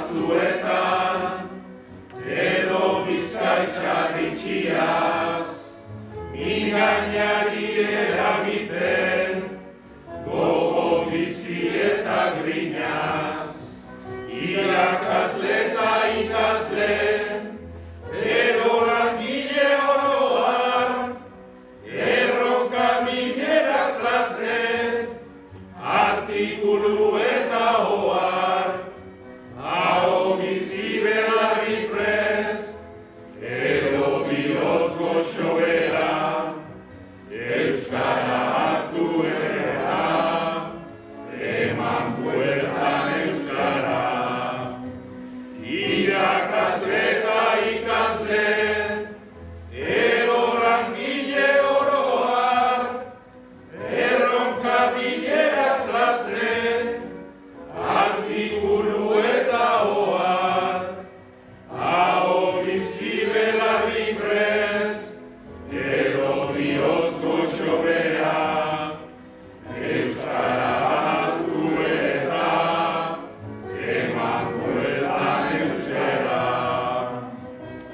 batzuetan, edo bizkaitxarritxiaz, mingainari eragiten, gogo bizi eta grinaz, irakasle eta ikasle, edo langile oroar, erronka minera klase, artikulu eta ohar, hau bizi belarri prest, edo bihotz goxo bera, euskara hartu eta, eman bueltan euskara. Irakasle eta ikasle, edo langile oroar, erronka bilera klase, artikulu eta ohar, hau bizi belarri prest, edo bihotz goxo bera, euskara hartu eta, eman bueltan euskara.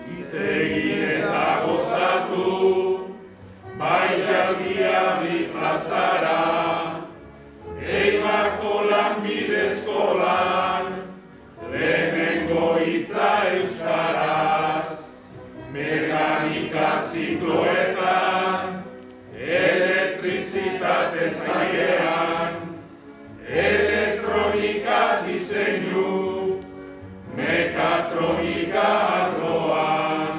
Hitz egin eta gozatu, baialdia bi plazara, Eibarko lanbide eskolan, lehenengo hitza euskaraz, mekanika zikloetan, elektrizitate zailean, elektronika diseinu, mekatronika arloan,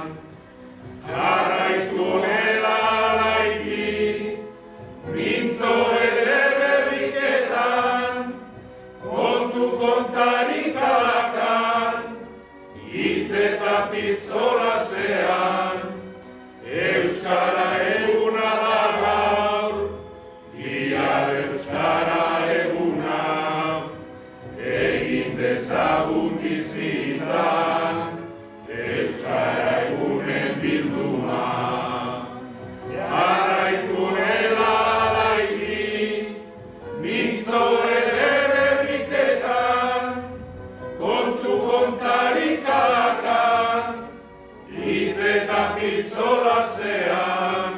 jarraitu honela laiki, mintzo ere berriketan, kontu kontarik alakan, hitz eta pitz solasean, euskara eguna da gaur, bihar euskara eguna, egin dezagun bizitzan, euskara egunen bilduma. Jarraitu honela laiki, mintzo ere berriketan, kontu kontarik alakan, hitz eta pitz solasean,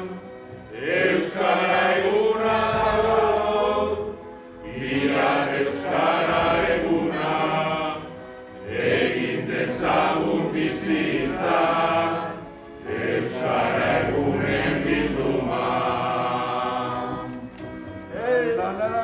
euskara eguna da gaur, bihar euskara eguna, egin dezagun bizitzan, euskara egunen bilduma. Hey, la, la, la.